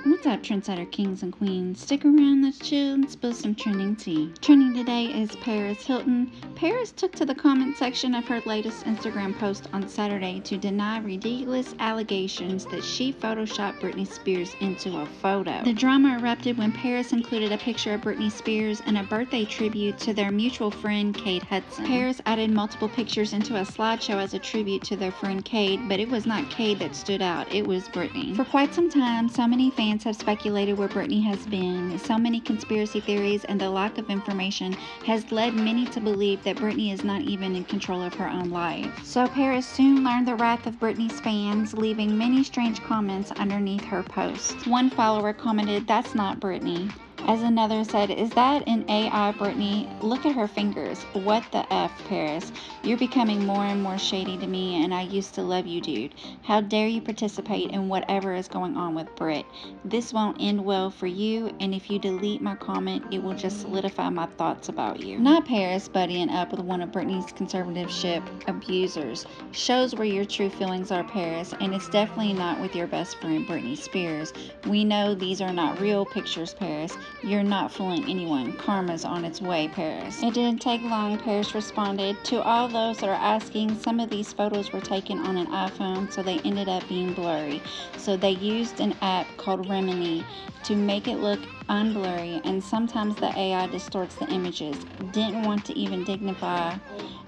What's up, Trendsetter kings and queens? Stick around, let's chill and spill some trending tea. Trending today is Paris Hilton. Paris took to the comment section of her latest Instagram post on Saturday to deny ridiculous allegations that she photoshopped Britney Spears into a photo. The drama erupted when Paris included a picture of Britney Spears and a birthday tribute to their mutual friend Kate Hudson. Paris added multiple pictures into a slideshow as a tribute to their friend Kate, but it was not Kate that stood out, it was Britney. For quite some time, so many fans have speculated where Britney has been. So many conspiracy theories and the lack of information has led many to believe that Britney is not even in control of her own life. So Paris soon learned the wrath of Britney's fans, leaving many strange comments underneath her post. One follower commented, "That's not Britney." As another said, "Is that an AI Britney? Look at her fingers. What the F, Paris? You're becoming more and more shady to me, and I used to love you, dude. How dare you participate in whatever is going on with Brit? This won't end well for you, and if you delete my comment, it will just solidify my thoughts about you." Not Paris buddying up with one of Britney's conservatorship abusers. Shows where your true feelings are, Paris, and it's definitely not with your best friend Britney Spears. We know these are not real pictures, Paris. You're not fooling anyone. Karma's on its way, Paris. It didn't take long, Paris responded. "To all those that are asking, some of these photos were taken on an iPhone, so they ended up being blurry. So they used an app called Remini to make it look unblurry, and sometimes the AI distorts the images. Didn't want to even dignify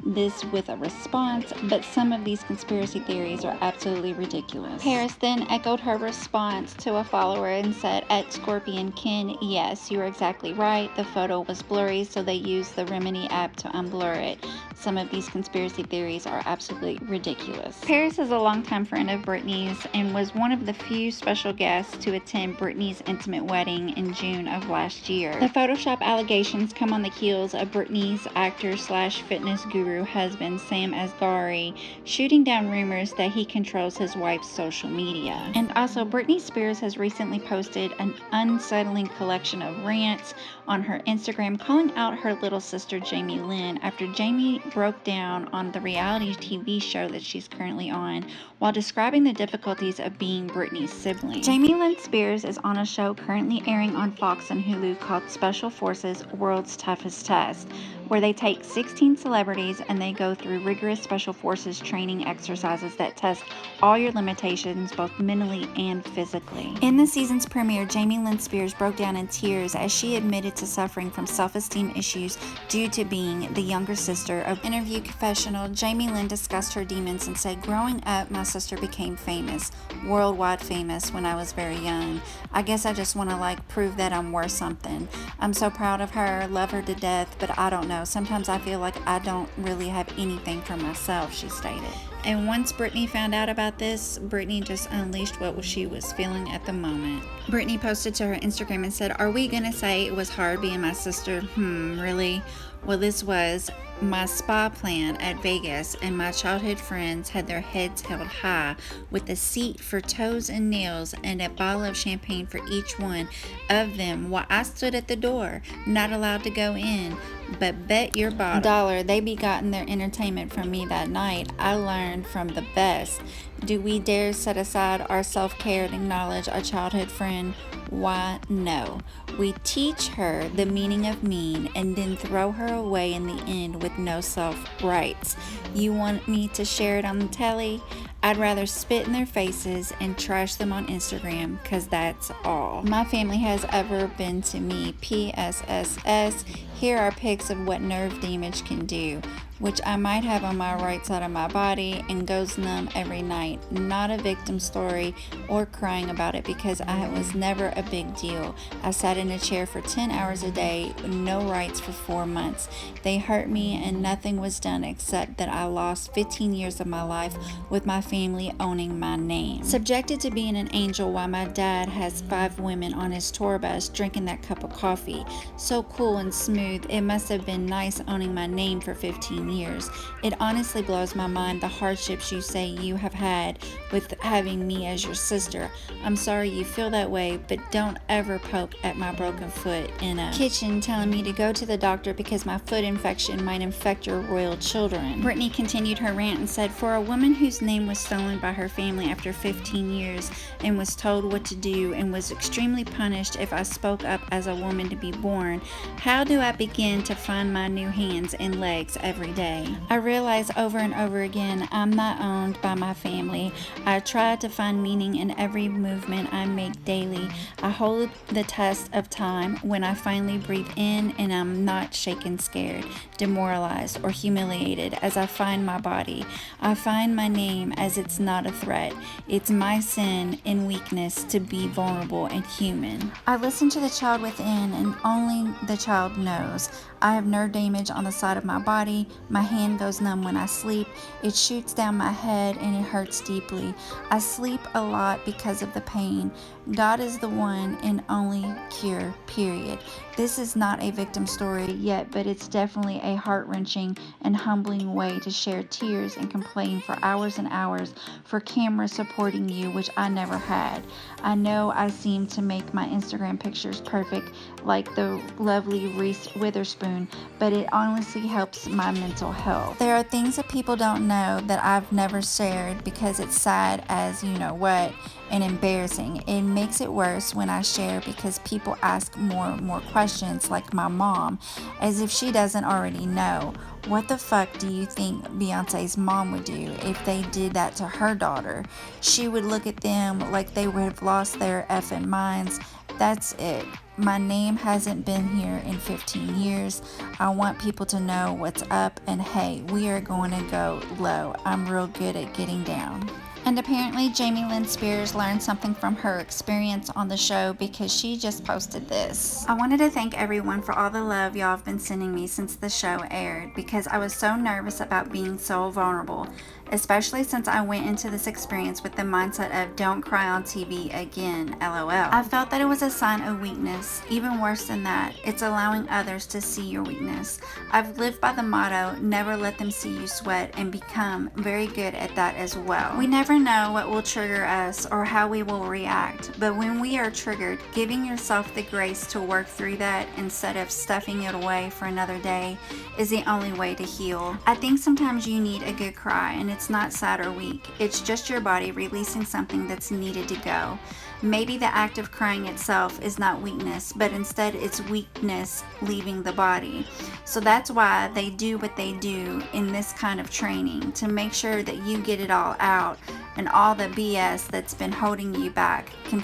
this with a response, but some of these conspiracy theories are absolutely ridiculous." Paris then echoed her response to a follower and said, "@ScorpionKen, yes, you are exactly right. The photo was blurry, so they used the Remini app to unblur it. Some of these conspiracy theories are absolutely ridiculous." Paris is a longtime friend of Britney's and was one of the few special guests to attend Britney's intimate wedding in June of last year. The Photoshop allegations come on the heels of Britney's actor/fitness guru husband Sam Asghari shooting down rumors that he controls his wife's social media. And also, Britney Spears has recently posted an unsettling collection of rants on her Instagram calling out her little sister Jamie Lynn after Jamie broke down on the reality TV show that she's currently on while describing the difficulties of being Britney's sibling. Jamie Lynn Spears is on a show currently airing on Fox and Hulu called Special Forces: World's Toughest Test, where they take 16 celebrities and they go through rigorous special forces training exercises that test all your limitations both mentally and physically. In the season's premiere, Jamie Lynn Spears broke down in tears as she admitted to suffering from self-esteem issues due to being the younger sister of interview confessional. Jamie Lynn discussed her demons and said, "Growing up, my sister became famous, worldwide famous when I was very young. I guess I just want to prove that I'm worth something. I'm so proud of her, love her to death, but I don't know. Sometimes I feel like I don't really have anything for myself," she stated. And once Britney found out about this, Britney just unleashed what she was feeling at the moment. Britney posted to her Instagram and said, "Are we gonna say it was hard being my sister? Really? Well, this was my spa plan at Vegas, and my childhood friends had their heads held high with a seat for toes and nails and a bottle of champagne for each one of them while I stood at the door, not allowed to go in. But bet your bottom dollar they be gotten their entertainment from me that night. I learned from the best. Do we dare set aside our self-care and acknowledge our childhood friend? Why, no. We teach her the meaning of mean and then throw her away in the end with no self-rights. You want me to share it on the telly? I'd rather spit in their faces and trash them on Instagram, cause that's all my family has ever been to me. PSSS, here are pics of what nerve damage can do, which I might have on my right side of my body and goes numb every night. Not a victim story or crying about it because I was never a big deal. I sat in a chair for 10 hours a day, no rights for 4 months. They hurt me and nothing was done except that I lost 15 years of my life with my family owning my name. Subjected to being an angel while my dad has 5 women on his tour bus drinking that cup of coffee. So cool and smooth, it must have been nice owning my name for 15 15 years. It honestly blows my mind the hardships you say you have had with having me as your sister. I'm sorry you feel that way, but don't ever poke at my broken foot in a kitchen telling me to go to the doctor because my foot infection might infect your royal children." Britney continued her rant and said, "For a woman whose name was stolen by her family after 15 years and was told what to do and was extremely punished if I spoke up as a woman to be born, how do I begin to find my new hands and legs every day? I realize over and over again I'm not owned by my family. I try to find meaning in every movement I make daily. I hold the test of time when I finally breathe in and I'm not shaken, scared, demoralized, or humiliated as I find my body. I find my name as it's not a threat. It's my sin and weakness to be vulnerable and human. I listen to the child within and only the child knows. I have nerve damage on the side of my body. My hand goes numb when I sleep. It shoots down my head and it hurts deeply. I sleep a lot because of the pain. God is the one and only cure, period. This is not a victim story yet, but it's definitely a heart-wrenching and humbling way to share tears and complain for hours and hours for camera supporting you, which I never had. I know I seem to make my Instagram pictures perfect like the lovely Reese Witherspoon, but it honestly helps my mental health. There are things that people don't know that I've never shared because it's sad as you know what and embarrassing. It makes it worse when I share because people ask more and more questions, like my mom, as if she doesn't already know. What the fuck do you think Beyonce's mom would do if they did that to her daughter? She would look at them like they would have lost their effing minds. That's it. My name hasn't been here in 15 years. I want people to know what's up, and hey, we are going to go low. I'm real good at getting down. And apparently Jamie Lynn Spears learned something from her experience on the show because she just posted this. "I wanted to thank everyone for all the love y'all have been sending me since the show aired because I was so nervous about being so vulnerable, especially since I went into this experience with the mindset of don't cry on TV again, LOL. I felt that it was a sign of weakness. Even worse than that, it's allowing others to see your weakness. I've lived by the motto, never let them see you sweat, and become very good at that as well. We never know what will trigger us or how we will react, but when we are triggered, giving yourself the grace to work through that instead of stuffing it away for another day is the only way to heal. I think sometimes you need a good cry, and it's not sad or weak. It's just your body releasing something that's needed to go. Maybe the act of crying itself is not weakness, but instead it's weakness leaving the body. So that's why they do what they do in this kind of training, to make sure that you get it all out and all the BS that's been holding you back you can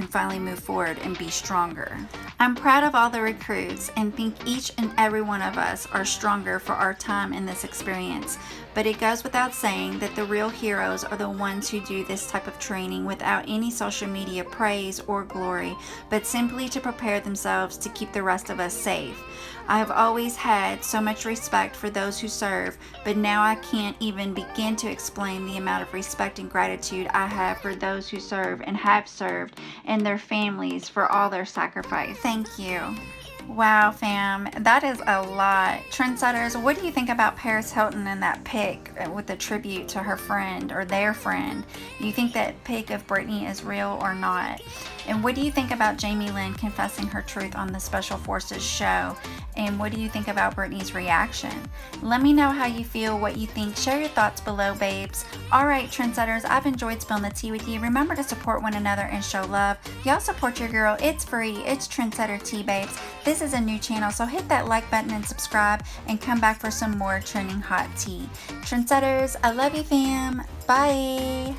finally move forward and be stronger. I'm proud of all the recruits and think each and every one of us are stronger for our time in this experience. But it goes without saying that the real heroes are the ones who do this type of training without any social media praise or glory, but simply to prepare themselves to keep the rest of us safe. I have always had so much respect for those who serve, but now I can't even begin to explain the amount of respect and gratitude I have for those who serve and have served and their families for all their sacrifice. Thank you." Wow, fam, that is a lot. Trendsetters, what do you think about Paris Hilton and that pic with the tribute to her friend or their friend? Do you think that pic of Britney is real or not? And what do you think about Jamie Lynn confessing her truth on the Special Forces show? And what do you think about Britney's reaction? Let me know how you feel, what you think. Share your thoughts below, babes. Alright, Trendsetters, I've enjoyed spilling the tea with you. Remember to support one another and show love. Y'all support your girl. It's free. It's Trendsettertea, babes. This is a new channel, so hit that like button and subscribe and come back for some more trending hot tea. Trendsetters, I love you, fam. Bye.